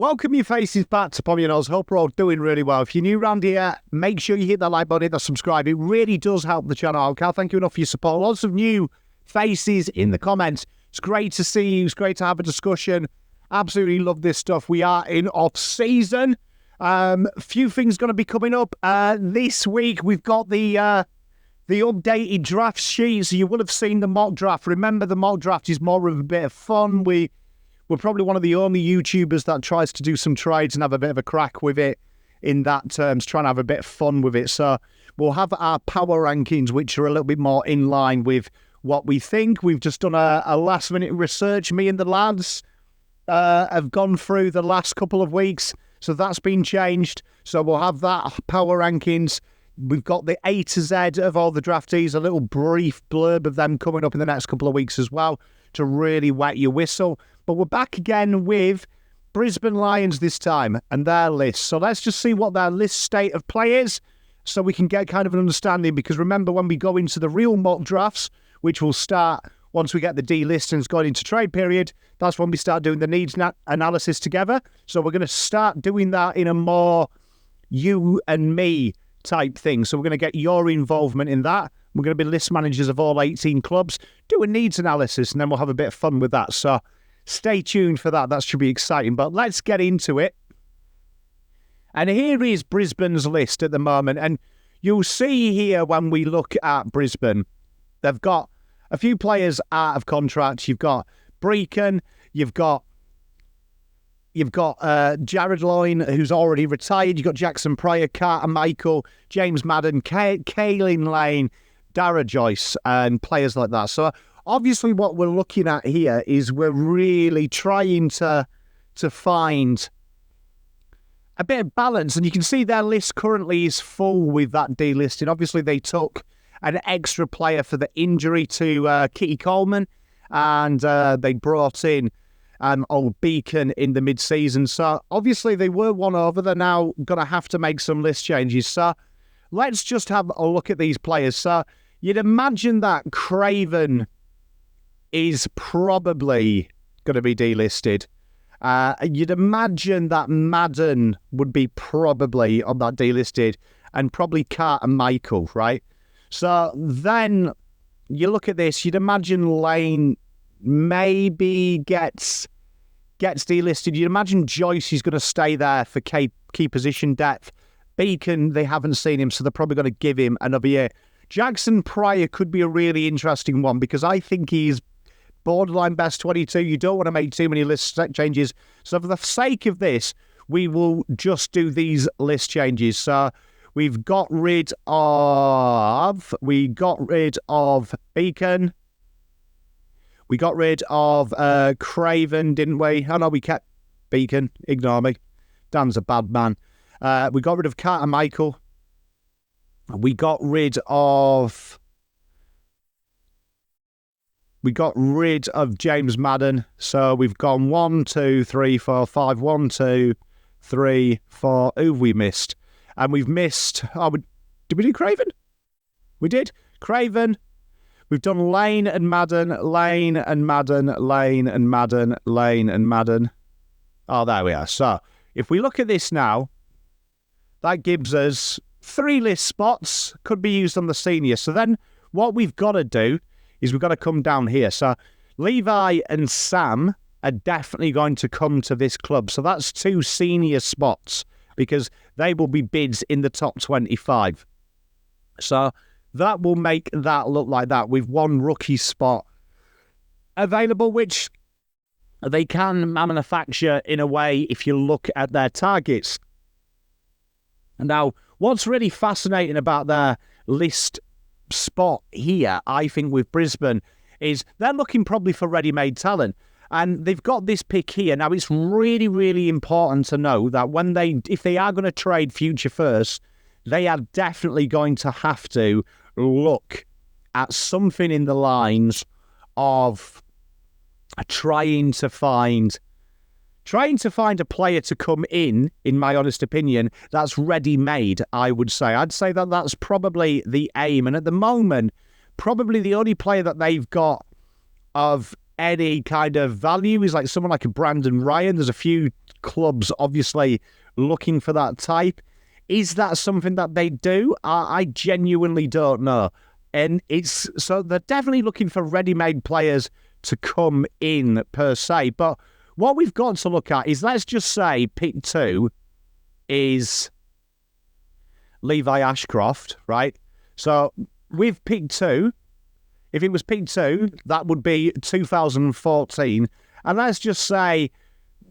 Welcome your faces back to Pommy and Oz. Hope we're all doing really well. If you're new around here, make sure you hit that like button, hit that subscribe. It really does help the channel out. Can't thank you enough for your support. Lots of new faces in the comments. It's great to see you. It's great to have a discussion. Absolutely love this stuff. We are in off-season. A few things going to be coming up. This week, we've got the updated draft sheet. So you will have seen the mock draft. Remember, the mock draft is more of a bit of fun. We're probably one of the only YouTubers that tries to do some trades and have a bit of a crack with it in that terms, trying to have a bit of fun with it. So we'll have our power rankings, which are a little bit more in line with what we think. We've just done a last-minute research. Me and the lads have gone through the last couple of weeks, so that's been changed. So we'll have that power rankings. We've got the A to Z of all the draftees, a little brief blurb of them coming up in the next couple of weeks as well to really wet your whistle. But we're back again with Brisbane Lions this time and their list. So let's just see what their list state of play is so we can get kind of an understanding. Because remember, when we go into the real mock drafts, which will start once we get the D listings going into trade period, that's when we start doing the needs analysis together. So we're going to start doing that in a more you and me type thing. So we're going to get your involvement in that. We're going to be list managers of all 18 clubs, do a needs analysis, and then we'll have a bit of fun with that. So stay tuned for that. That should be exciting. But let's get into it. And here is Brisbane's list at the moment. And you'll see here when we look at Brisbane, they've got a few players out of contract. You've got Brecon. You've got Jared Loyne, who's already retired. You've got Jackson Pryor, Carter Michael, James Madden, Kaylin Lane, Dara Joyce, and players like that. So obviously what we're looking at here is we're really trying to find a bit of balance. And you can see their list currently is full with that delisting. Obviously they took an extra player for the injury to Kitty Coleman, and they brought in old Beacon in the mid-season. So obviously they were one over. They're now going to have to make some list changes. So let's just have a look at these players. So you'd imagine that Craven is probably going to be delisted. You'd imagine that Madden would be probably on that delisted, and probably Carter Michael, right? So then you look at this, you'd imagine Lane maybe gets delisted. You'd imagine Joyce is going to stay there for key position depth. Beacon, they haven't seen him, so they're probably going to give him another year. Jackson Pryor could be a really interesting one because I think he's borderline best 22. You don't want to make too many list changes. So for the sake of this, we will just do these list changes. So we've got rid of Beacon. We got rid of Craven, didn't we? Oh, no, we kept Beacon. Ignore me. Dan's a bad man. We got rid of Carter Michael. We got rid of James Madden. So we've gone 1, 2, 3, 4, 5. 1, 2, 3, 4. Who have we missed? And we've missed... did we do Craven? We did. Craven. We've done Lane and Madden, Lane and Madden, Lane and Madden, Lane and Madden. Oh, there we are. So if we look at this now, that gives us 3 list spots, could be used on the senior. So then what we've got to do is we've got to come down here. So Levi and Sam are definitely going to come to this club. So that's 2 senior spots because they will be bids in the top 25. So that will make that look like that with 1 rookie spot available, which they can manufacture in a way if you look at their targets. Now, what's really fascinating about their list spot here, I think, with Brisbane, is they're looking probably for ready-made talent. And they've got this pick here. Now, it's really, really important to know that if they are going to trade future first, they are definitely going to have to look at something in the lines of trying to find a player to come in my honest opinion, that's ready-made, I would say. I'd say that that's probably the aim. And at the moment, probably the only player that they've got of any kind of value is like someone like a Brandon Ryan. There's a few clubs obviously looking for that type. Is that something that they do? I genuinely don't know. And so they're definitely looking for ready-made players to come in per se. But what we've got to look at is, let's just say pick 2 is Levi Ashcroft, right? So with pick 2, if it was pick 2, that would be 2014. And let's just say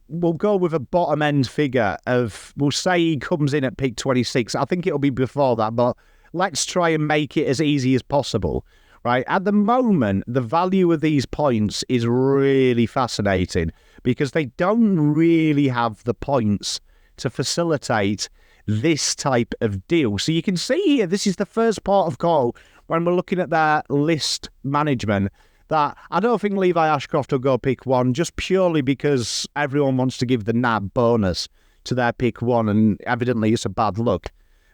we'll go with a bottom end figure of, we'll say he comes in at pick 26. I think it'll be before that, but let's try and make it as easy as possible, right? At the moment, the value of these points is really fascinating because they don't really have the points to facilitate this type of deal. So you can see here, this is the first part of call when we're looking at their list management, that I don't think Levi Ashcroft will go pick 1 just purely because everyone wants to give the NAB bonus to their pick 1, and evidently it's a bad look.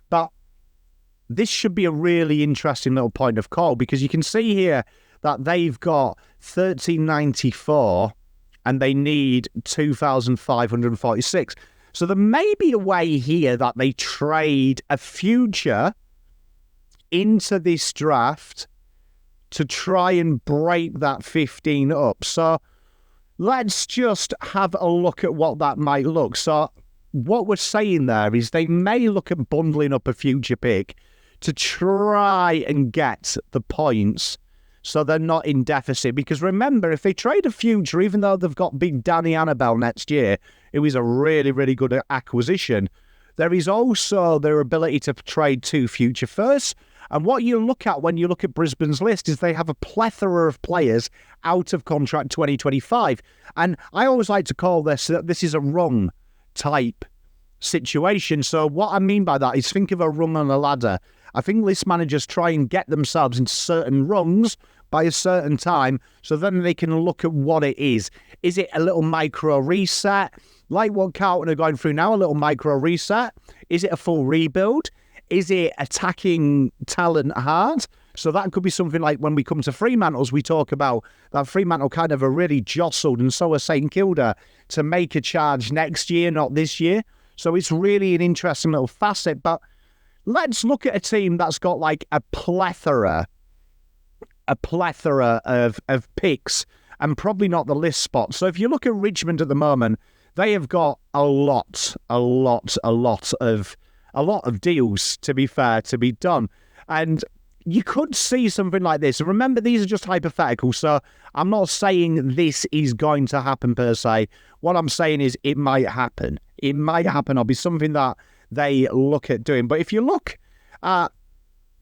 But this should be a really interesting little point of call because you can see here that they've got 1394 and they need 2,546. So there may be a way here that they trade a future into this draft to try and break that 15 up. So let's just have a look at what that might look. So what we're saying there is they may look at bundling up a future pick to try and get the points so they're not in deficit. Because remember, if they trade a future, even though they've got big Danny Annabelle next year, it was a really, really good acquisition, there is also their ability to trade 2 future firsts. And what you look at when you look at Brisbane's list is they have a plethora of players out of contract 2025. And I always like to call this is a rung type situation. So what I mean by that is, think of a rung on a ladder. I think list managers try and get themselves into certain rungs by a certain time, so then they can look at what it is. Is it a little micro reset, like what Carlton are going through now, a little micro reset? Is it a full rebuild? Is it attacking talent hard? So that could be something like when we come to Fremantles, we talk about that Fremantle kind of are really jostled, and so are St Kilda, to make a charge next year, not this year. So it's really an interesting little facet. But let's look at a team that's got like a plethora of picks, and probably not the list spot. So if you look at Richmond at the moment, they have got a lot of deals, to be fair, to be done. And you could see something like this. Remember, these are just hypothetical, so I'm not saying this is going to happen per se. What I'm saying is it might happen. It might happen or be something that they look at doing. But if you look at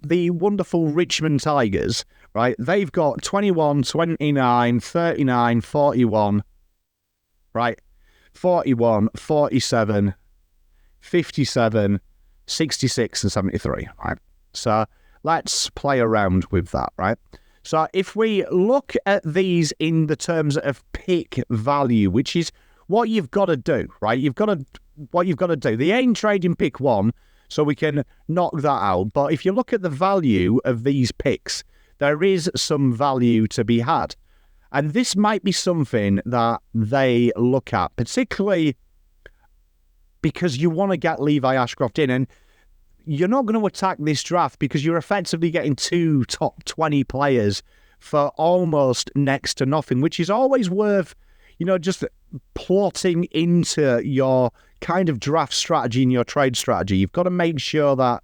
the wonderful Richmond Tigers, right, they've got 21, 29, 39, 41, right, 41, 47, 57, 66 and 73, right? So let's play around with that, right? So if we look at these in the terms of pick value, which is what you've got to do, right? What you've got to do. They ain't trading pick 1, so we can knock that out. But if you look at the value of these picks, there is some value to be had. And this might be something that they look at, particularly because you want to get Levi Ashcroft in, and you're not going to attack this draft because you're effectively getting 2 top 20 players for almost next to nothing, which is always worth, just plotting into your kind of draft strategy and your trade strategy. You've got to make sure that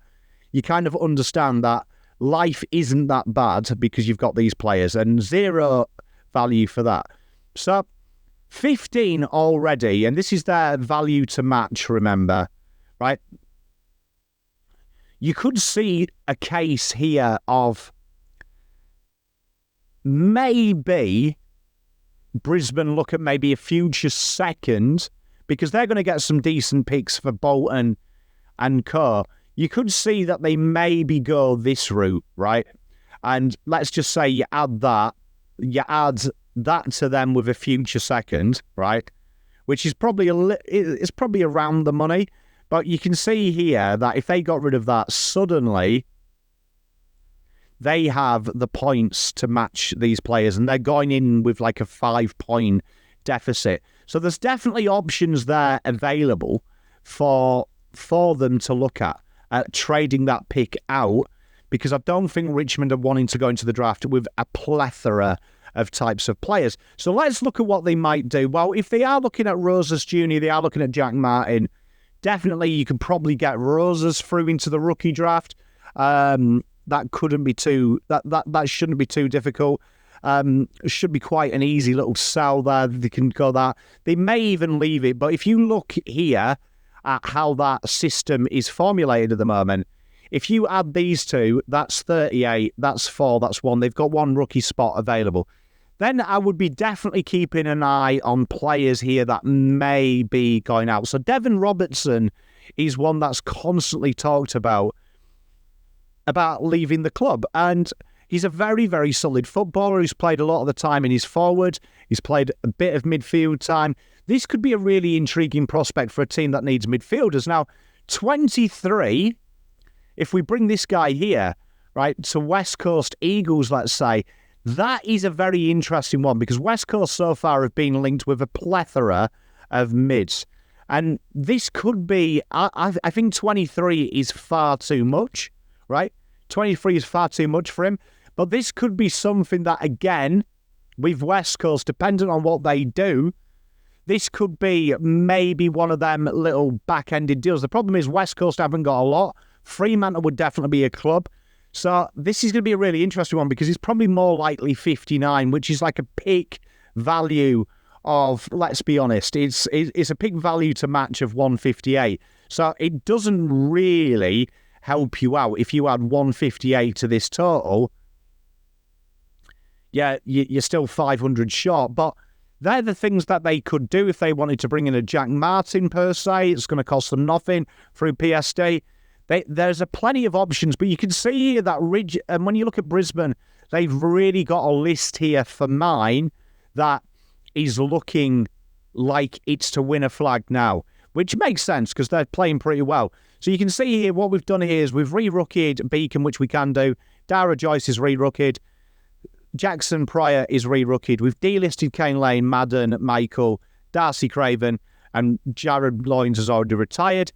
you kind of understand that life isn't that bad because you've got these players, and 0 value for that. So 15 already, and this is their value to match, remember, right? You could see a case here of maybe Brisbane look at maybe a future second, because they're going to get some decent picks for Bolton and co. You could see that they maybe go this route, right? And let's just say you add that to them with a future second, right? Which is probably it's probably around the money. But you can see here that if they got rid of that, suddenly they have the points to match these players, and they're going in with like a 5-point deficit. So there's definitely options there available for them to look at trading that pick out, because I don't think Richmond are wanting to go into the draft with a plethora of types of players. So let's look at what they might do. Well, if they are looking at Roses Jr., they are looking at Jack Martin. Definitely, you could probably get Roses through into the rookie draft. That couldn't be too. That shouldn't be too difficult. It should be quite an easy little sell there. They can go that. They may even leave it. But if you look here at how that system is formulated at the moment, if you add these two, that's 38, that's 4, that's 1. They've got one rookie spot available. Then I would be definitely keeping an eye on players here that may be going out. So Devon Robertson is one that's constantly talked about leaving the club. And he's a very, very solid footballer who's played a lot of the time in his forward. He's played a bit of midfield time. This could be a really intriguing prospect for a team that needs midfielders. Now, 23, if we bring this guy here, right, to West Coast Eagles, let's say, that is a very interesting one, because West Coast so far have been linked with a plethora of mids. And this could be, I think 23 is far too much, right? 23 is far too much for him. But this could be something that, again, with West Coast, depending on what they do, this could be maybe one of them little back-ended deals. The problem is West Coast haven't got a lot. Fremantle would definitely be a club. So this is going to be a really interesting one, because it's probably more likely 59, which is like a pick value of, let's be honest, it's a pick value to match of 158. So it doesn't really help you out if you add 158 to this total. Yeah, you're still 500 short, but they're the things that they could do if they wanted to bring in a Jack Martin per se. It's going to cost them nothing through PSD. There's plenty of options, but you can see here that and when you look at Brisbane, they've really got a list here for mine that is looking like it's to win a flag now, which makes sense because they're playing pretty well. So you can see here what we've done here is we've re-rookied Beacon, which we can do. Dara Joyce is re-rookied. Jackson Pryor is re-rookied. We've delisted Kane Lane, Madden, Michael, Darcy Craven, and Jared Loynes has already retired,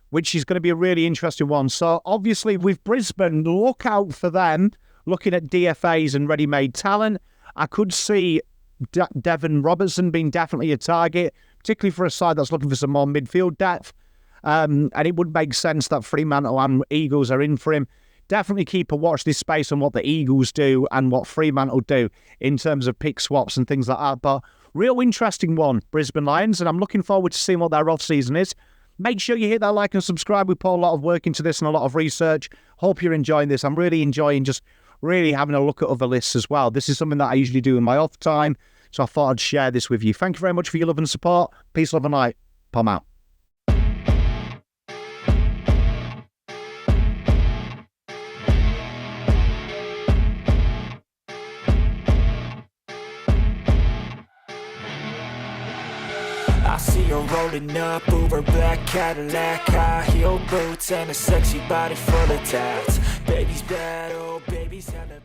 which is going to be a really interesting one. So obviously with Brisbane, look out for them, looking at DFAs and ready-made talent. I could see Devon Robertson being definitely a target, particularly for a side that's looking for some more midfield depth. And it would make sense that Fremantle and Eagles are in for him. Definitely keep a watch this space on what the Eagles do and what Fremantle do in terms of pick swaps and things like that. But real interesting one, Brisbane Lions, and I'm looking forward to seeing what their off-season is. Make sure you hit that like and subscribe. We put a lot of work into this and a lot of research. Hope you're enjoying this. I'm really enjoying just really having a look at other lists as well. This is something that I usually do in my off time, so I thought I'd share this with you. Thank you very much for your love and support. Peace, love and light. Pom out. I see her rolling up, Uber black Cadillac, high heel boots and a sexy body full of tats. Baby's bad, oh baby's hella